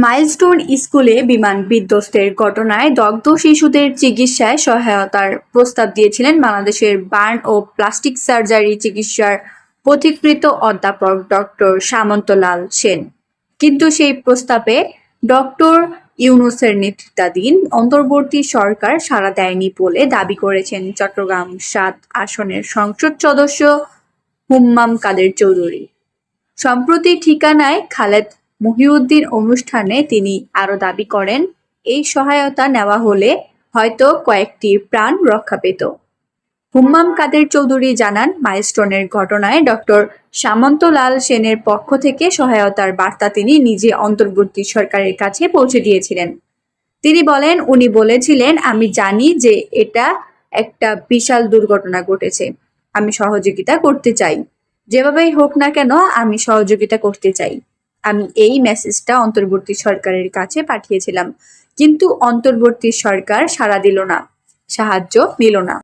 Milestone স্কুলে বিমান বিধ্বস্তের ঘটনায় দগ্ধ শিশুদের চিকিৎসায় সহায়তার প্রস্তাব দিয়েছিলেন বাংলাদেশের বার্ন ও প্লাস্টিক সার্জারি চিকিৎসার পথিকৃৎ অধ্যাপক ডক্টর সামন্তলাল সেন। কিন্তু সেই প্রস্তাবে ডক্টর ইউনূসের নেতৃত্বাধীন অন্তর্বর্তী সরকার সাড়া দেয়নি বলে দাবি করেছেন চট্টগ্রাম ৭ আসনের সংসদ সদস্য হুম্মাম কাদের চৌধুরী। সম্প্রতি ঠিকানায় খালেদ মহিউদ্দিন অনুষ্ঠানে তিনি আরও দাবি করেন, এই সহায়তা নেওয়া হলে হয়তো কয়েকটি প্রাণ রক্ষা পেত। হুম্মাম কাদের চৌধুরী জানান, মাইলস্টোনের ঘটনায় ডক্টর সামন্তলাল সেনের পক্ষ থেকে সহায়তার বার্তা তিনি নিজে অন্তর্বর্তী সরকারের কাছে পৌঁছে দিয়েছিলেন। তিনি বলেন, উনি বলেছিলেন, আমি জানি যে এটা একটা বিশাল দুর্ঘটনা ঘটেছে, আমি সহযোগিতা করতে চাই, যেভাবেই হোক না কেন আমি সহযোগিতা করতে চাই। আমি এই মেসেজটা অন্তর্বর্তী সরকারের কাছে পাঠিয়েছিলাম, কিন্তু অন্তর্বর্তী সরকার সাড়া দিল না, সাহায্য নিল না।